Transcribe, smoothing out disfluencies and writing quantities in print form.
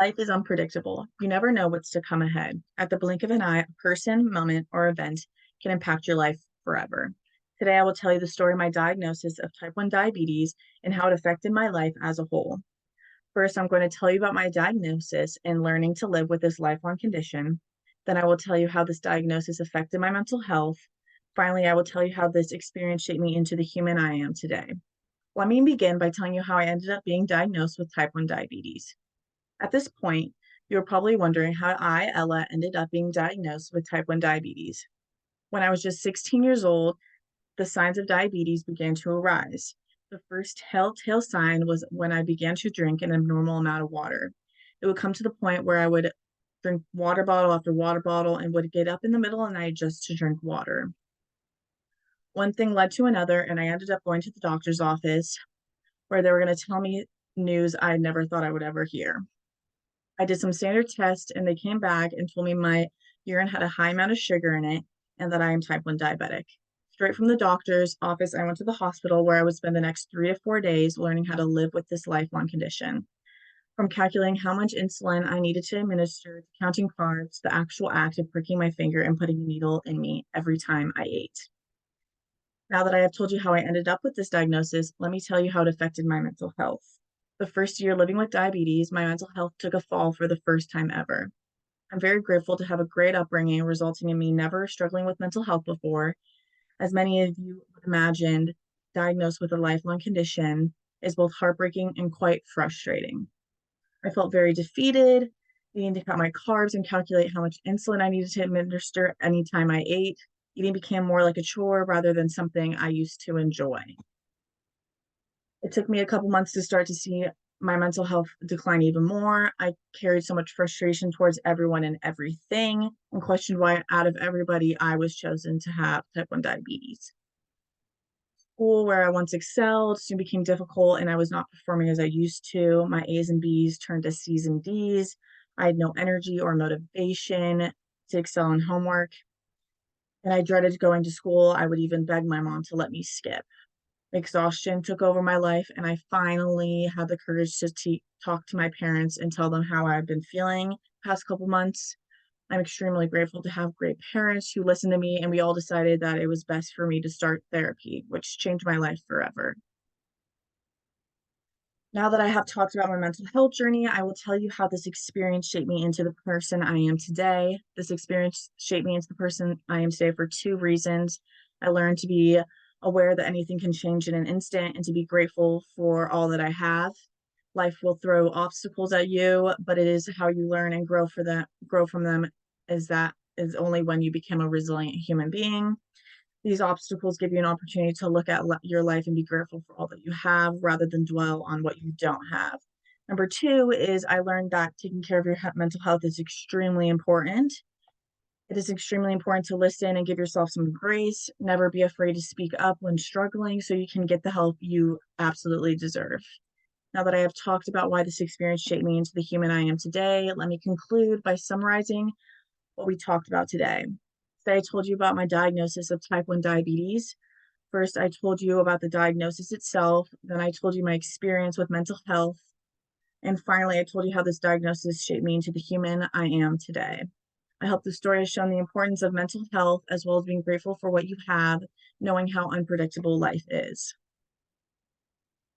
Life is unpredictable. You never know what's to come ahead. At the blink of an eye, a person, moment, or event can impact your life forever. Today, I will tell you the story of my diagnosis of type 1 diabetes and how it affected my life as a whole. First, I'm going to tell you about my diagnosis and learning to live with this lifelong condition. Then, I will tell you how this diagnosis affected my mental health. Finally, I will tell you how this experience shaped me into the human I am today. Let me begin by telling you how I ended up being diagnosed with type 1 diabetes. At this point, you're probably wondering how I, Ella, ended up being diagnosed with type 1 diabetes. When I was just 16 years old, the signs of diabetes began to arise. The first telltale sign was when I began to drink an abnormal amount of water. It would come to the point where I would drink water bottle after water bottle and would get up in the middle of the night just to drink water. One thing led to another, and I ended up going to the doctor's office where they were going to tell me news I never thought I would ever hear. I did some standard tests and they came back and told me my urine had a high amount of sugar in it and that I am type 1 diabetic. Straight from the doctor's office, I went to the hospital where I would spend the next 3 to 4 days learning how to live with this lifelong condition. From calculating how much insulin I needed to administer, to counting carbs, the actual act of pricking my finger and putting a needle in me every time I ate. Now that I have told you how I ended up with this diagnosis, let me tell you how it affected my mental health. The first year living with diabetes, my mental health took a fall for the first time ever. I'm very grateful to have a great upbringing, resulting in me never struggling with mental health before. As many of you imagined, diagnosed with a lifelong condition is both heartbreaking and quite frustrating. I felt very defeated, needing to cut my carbs and calculate how much insulin I needed to administer anytime I ate. Eating became more like a chore rather than something I used to enjoy. It took me a couple months to start to see my mental health decline even more. I carried so much frustration towards everyone and everything and questioned why, out of everybody, I was chosen to have type 1 diabetes. School, where I once excelled, soon became difficult and I was not performing as I used to. My A's and B's turned to C's and D's. I had no energy or motivation to excel in homework, and I dreaded going to school. I would even beg my mom to let me skip. Exhaustion took over my life, and I finally had the courage to talk to my parents and tell them how I've been feeling the past couple months. I'm extremely grateful to have great parents who listened to me, and we all decided that it was best for me to start therapy, which changed my life forever. Now that I have talked about my mental health journey, I will tell you how this experience shaped me into the person I am today. This experience shaped me into the person I am today for two reasons. I learned to be aware that anything can change in an instant and to be grateful for all that I have. Life will throw obstacles at you, but it is how you learn and grow from them is only when you become a resilient human being. These obstacles give you an opportunity to look at your life and be grateful for all that you have rather than dwell on what you don't have. Number two is I learned that taking care of your mental health is extremely important. It is extremely important to listen and give yourself some grace. Never be afraid to speak up when struggling so you can get the help you absolutely deserve. Now that I have talked about why this experience shaped me into the human I am today, let me conclude by summarizing what we talked about today. Today, I told you about my diagnosis of type 1 diabetes. First, I told you about the diagnosis itself. Then, I told you my experience with mental health. And finally, I told you how this diagnosis shaped me into the human I am today. I hope the story has shown the importance of mental health as well as being grateful for what you have, knowing how unpredictable life is.